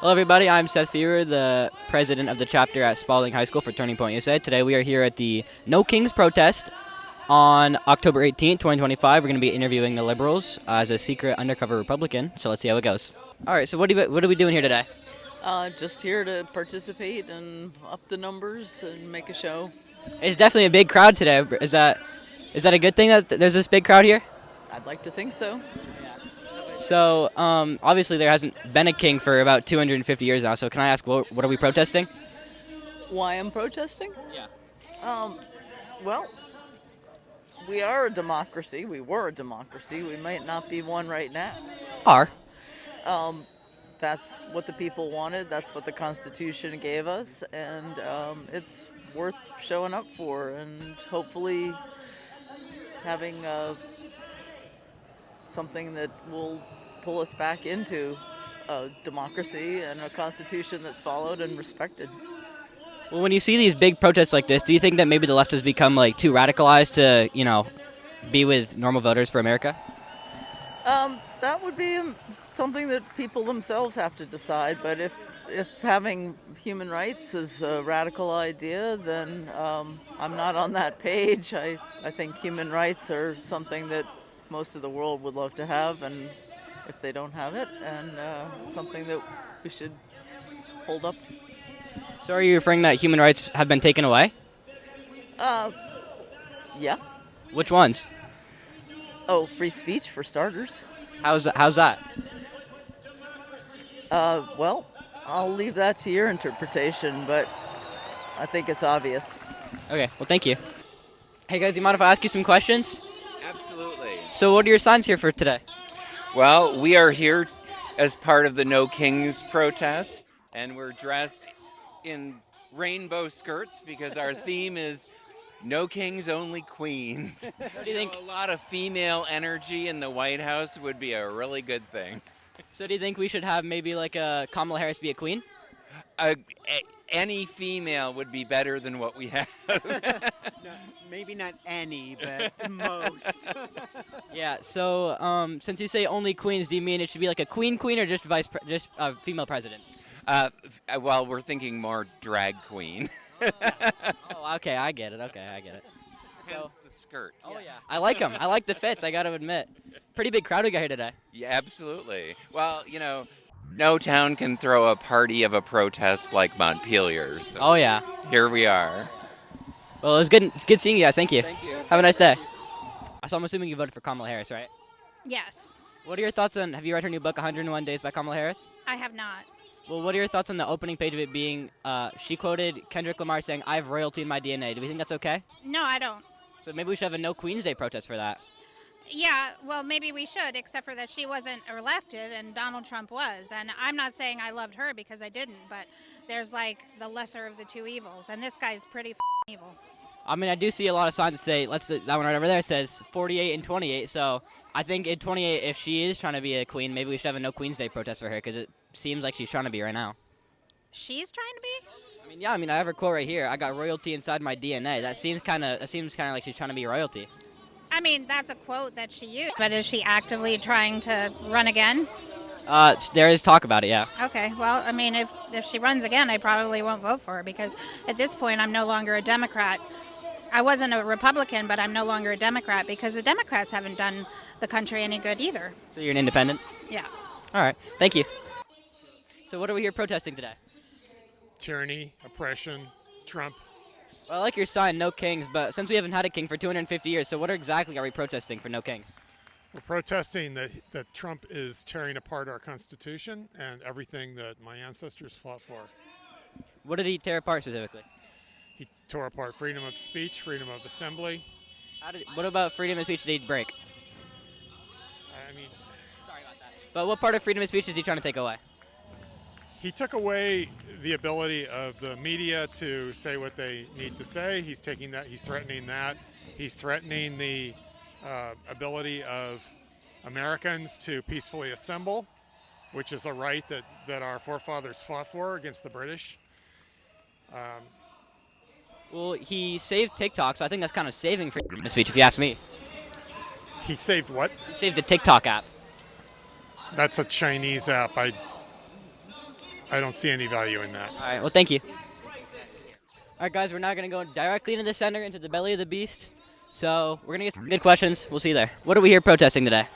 Hello, everybody. I'm Seth, the president of the chapter at Spalding High School for Turning Point USA. Today, we are here at the No Kings protest on October 18th, 2025. We're going to be interviewing the Liberals as a secret undercover Republican. So let's see how it goes. All right. So what are we doing here today? Just here to participate and up the numbers and make a show. It's definitely a big crowd today. Is that a good thing that there's this big crowd here? I'd like to think so. So obviously there hasn't been a king for about 250 years now. So can I ask, what are we protesting? Why I'm protesting? Yeah. Well, we are a democracy. We were a democracy. We might not be one right now. Are. That's what the people wanted. That's what the Constitution gave us, and it's worth showing up for, and hopefully having something that will pull us back into a democracy and a constitution that's followed and respected. Well, when you see these big protests like this, do you think that maybe the left has become like too radicalized to, be with normal voters for America? That would be something that people themselves have to decide. But if having human rights is a radical idea, then I'm not on that page. I think human rights are something that most of the world would love to have, and if they don't have it, and something that we should hold up to. So are you referring that human rights have been taken away? Yeah. Which ones? Oh, free speech for starters. How's that? Well, I'll leave that to your interpretation, but I think it's obvious. Okay, well, thank you. Hey, guys, do you mind if I ask you some questions? Absolutely. So what are your signs here for today? Well, we are here as part of the No Kings protest, and we're dressed in rainbow skirts because our theme is No Kings, Only Queens. What do you think? A lot of female energy in the White House would be a really good thing. So do you think we should have maybe like a Kamala Harris be a queen? Any female would be better than what we have. No, maybe not any, but most. Yeah. So since you say only queens, do you mean it should be like a queen or just female president? Well, we're thinking more drag queen. Oh, okay, I get it. Hence the skirts. Oh yeah, I like them. I like the fits. I got to admit, pretty big crowd we got here today. Yeah, absolutely. Well, no town can throw a party of a protest like Montpelier. So Oh yeah. here we are. Well, it was good. It's good seeing you guys. Thank you. Thank you. Have a nice day. So I'm assuming you voted for Kamala Harris, right? Yes, What are your thoughts on? Have you read her new book, 101 Days by Kamala Harris? I have not. Well, what are your thoughts on the opening page of it being? She quoted Kendrick Lamar saying, "I have royalty in my DNA." Do we think that's okay? No, I don't. So maybe we should have a No Queen's Day protest for that. Yeah, well, maybe we should, except for that she wasn't elected and Donald Trump was. And I'm not saying I loved her because I didn't, but there's like the lesser of the two evils, and this guy's pretty evil. I mean, I do see a lot of signs that say, that one right over there says 48 and 28. So I think in 28, if she is trying to be a queen, maybe we should have a No Queen's Day protest for her because it seems like she's trying to be right now. She's trying to be? I mean, I have her quote right here. I got royalty inside my DNA. That seems kind of like she's trying to be royalty. I mean, that's a quote that she used, but is she actively trying to run again? There is talk about it, yeah. Okay, well, I mean, if she runs again, I probably won't vote for her because at this point I'm no longer a Democrat. I wasn't a Republican, but I'm no longer a Democrat because the Democrats haven't done the country any good either. So you're an independent? Yeah. All right, thank you. So what are we here protesting today? Tyranny, oppression, Trump. Well, I like your sign, No Kings, but since we haven't had a king for 250 years, so what exactly are we protesting for No Kings? We're protesting that Trump is tearing apart our Constitution and everything that my ancestors fought for. What did he tear apart specifically? He tore apart freedom of speech, freedom of assembly. What about freedom of speech did he break? I mean, Sorry about that. But what part of freedom of speech is he trying to take away? he took away the ability of the media to say what they need to say. He's taking that. He's threatening that. He's threatening the ability of Americans to peacefully assemble, which is a right that our forefathers fought for against the British. Well, he saved TikTok, so I think that's kind of saving freedom of speech, if you ask me. He saved what? He saved the TikTok app. That's a Chinese app. I don't see any value in that. All right, well, thank you. All right, guys, we're now going to go directly into the center, into the belly of the beast. So we're going to get some good questions. We'll see you there. What are we here protesting today?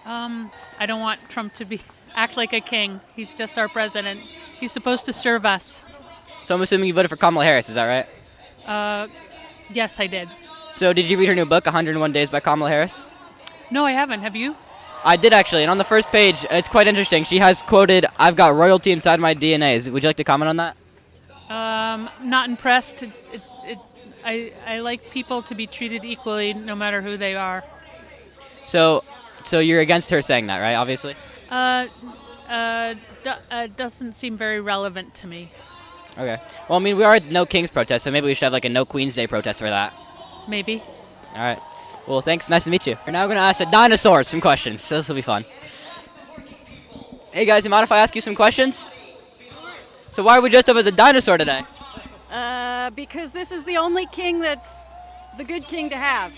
I don't want Trump to act like a king. He's just our president. He's supposed to serve us. So I'm assuming you voted for Kamala Harris, is that right? Yes, I did. So did you read her new book, 101 Days by Kamala Harris? No, I haven't. Have you? I did, actually, and on the first page, it's quite interesting. She has quoted, "I've got royalty inside my DNA." Would you like to comment on that? Not impressed. I like people to be treated equally no matter who they are. So you're against her saying that, right, obviously? Doesn't seem very relevant to me. Okay. Well, I mean, we are at No Kings protest, so maybe we should have like a No Queen's Day protest for that. Maybe. All right. Well, thanks. Nice to meet you. We're now going to ask the dinosaurs some questions, so this will be fun. Hey, guys, you mind if I ask you some questions? So why are we dressed up as a dinosaur today? Because this is the only king that's the good king to have.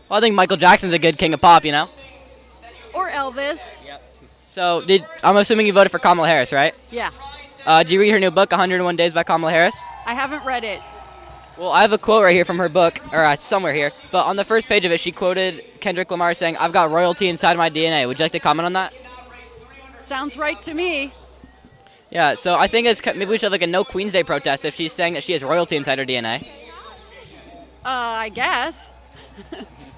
Well, I think Michael Jackson's a good king of pop, you know? Or Elvis. Yep. So I'm assuming you voted for Kamala Harris, right? Yeah. Did you read her new book, 101 Days by Kamala Harris? I haven't read it. Well, I have a quote right here from her book, or somewhere here. But on the first page of it, she quoted Kendrick Lamar saying, "I've got royalty inside my DNA." Would you like to comment on that? Sounds right to me. Yeah, so I think maybe we should have like a No Queen's Day protest if she's saying that she has royalty inside her DNA. I guess.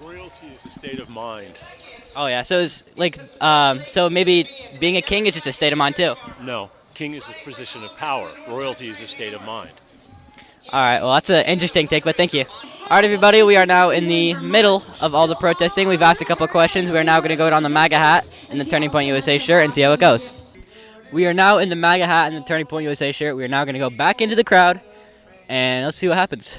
Royalty is a state of mind. Oh yeah, so it's like, so maybe being a king is just a state of mind too. No, king is a position of power. Royalty is a state of mind. All right, well that's an interesting take, but thank you. All right, everybody, we are now in the middle of all the protesting. We've asked a couple of questions. We are now going to go on the MAGA hat and the Turning Point USA shirt and see how it goes. We are now in the MAGA hat and the Turning Point USA shirt. We are now going to go back into the crowd, and let's see what happens.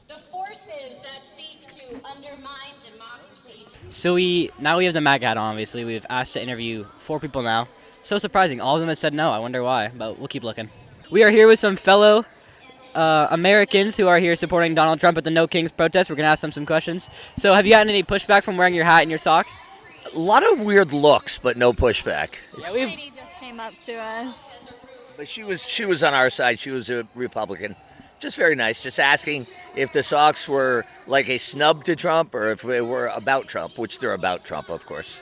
The forces that seek to undermine democracy. So now we have the MAGA hat on, obviously. We've asked to interview 4 people now. So surprising. All of them have said no. I wonder why, but we'll keep looking. We are here with some fellow Americans who are here supporting Donald Trump at the No Kings protest. We're going to ask them some questions. So have you gotten any pushback from wearing your hat and your socks? A lot of weird looks, but no pushback. This lady just came up to us. But she was on our side. She was a Republican. Just very nice. Just asking if the socks were like a snub to Trump or if they were about Trump, which they're about Trump, of course.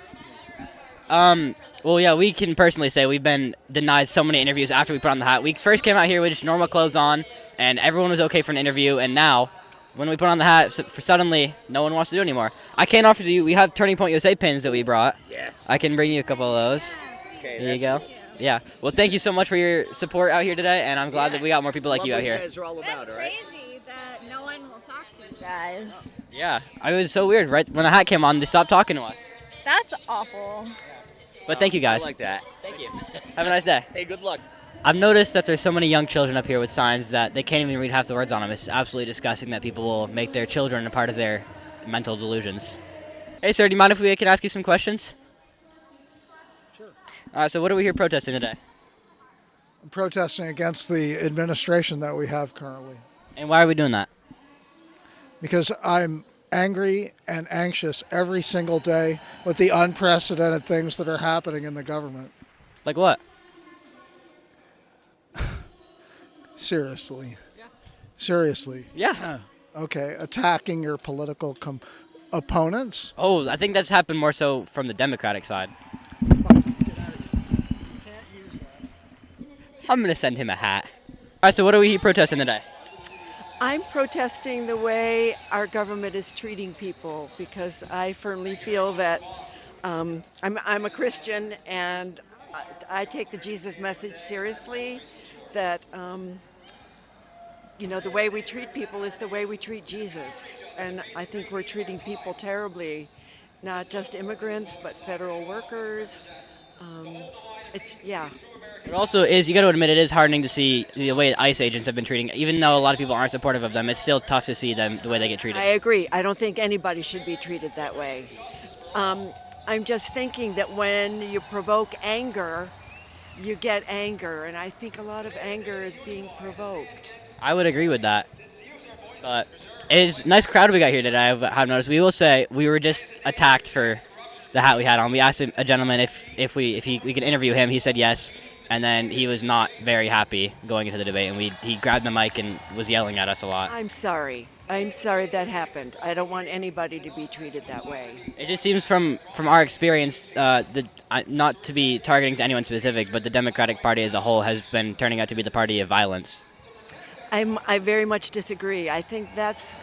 Well, yeah, we can personally say we've been denied so many interviews after we put on the hat. We first came out here with just normal clothes on, and everyone was okay for an interview, and now, when we put on the hat, suddenly, no one wants to do it anymore. I can't offer you, we have Turning Point USA pins that we brought. Yes. I can bring you a couple of those. Okay, there you go. Yeah. Well, thank you so much for your support out here today, and I'm glad that we got more people like you out here. You guys are all about, That's crazy that no one will talk to you guys. Yeah. It was so weird, right? When the hat came on, they stopped talking to us. That's awful. But thank you, guys. I like that. Thank you. Have a nice day. Hey, good luck. I've noticed that there's so many young children up here with signs that they can't even read half the words on them. It's absolutely disgusting that people will make their children a part of their mental delusions. Hey, sir, do you mind if we can ask you some questions? Sure. So what are we here protesting today? I'm protesting against the administration that we have currently. And why are we doing that? Because I'm angry and anxious every single day with the unprecedented things that are happening in the government. Like what? Seriously. Yeah. Seriously. Yeah. Okay. Attacking your political opponents. Oh, I think that's happened more so from the Democratic side. I'm going to send him a hat. All right, so what are we here protesting today? I'm protesting the way our government is treating people because I firmly feel that I'm a Christian and I take the Jesus message seriously, that the way we treat people is the way we treat Jesus. And I think we're treating people terribly, not just immigrants, but federal workers. It also is, you got to admit, it is heartening to see the way ICE agents have been treating, even though a lot of people aren't supportive of them, it's still tough to see them, the way they get treated. I agree. I don't think anybody should be treated that way. I'm just thinking that when you provoke anger, you get anger, and I think a lot of anger is being provoked. I would agree with that. But it's a nice crowd we got here today, I've noticed. We will say we were just attacked for the hat we had on. We asked a gentleman if we can interview him. He said yes. and then he was not very happy going into the debate, and he grabbed the mic and was yelling at us a lot. I'm sorry. I'm sorry that happened. I don't want anybody to be treated that way. It just seems from our experience, not to be targeting to anyone specific, but the Democratic Party as a whole has been turning out to be the party of violence. I very much disagree. I think that's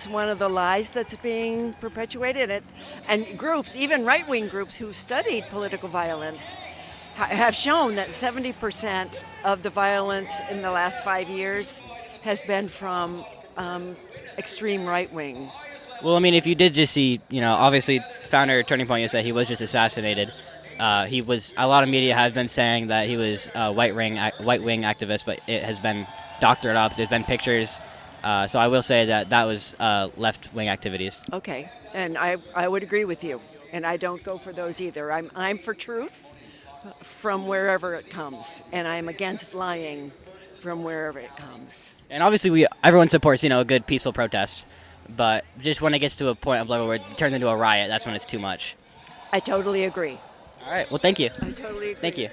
one of the lies that's being perpetuated. And groups, even right-wing groups who studied political violence, have shown that 70% of the violence in the last 5 years has been from extreme right-wing. Well, I mean, if you did just see, obviously, founder Turning Point USA, he was just assassinated. A lot of media have been saying that he was a white-wing activist, but it has been doctored up. There's been pictures. So I will say that was left-wing activities. Okay, and I would agree with you, and I don't go for those either. I'm for truth from wherever it comes, and I'm against lying from wherever it comes. And obviously, everyone supports, a good peaceful protest, but just when it gets to a point of level where it turns into a riot, that's when it's too much. I totally agree. All right. Well, thank you. I totally agree. Thank you.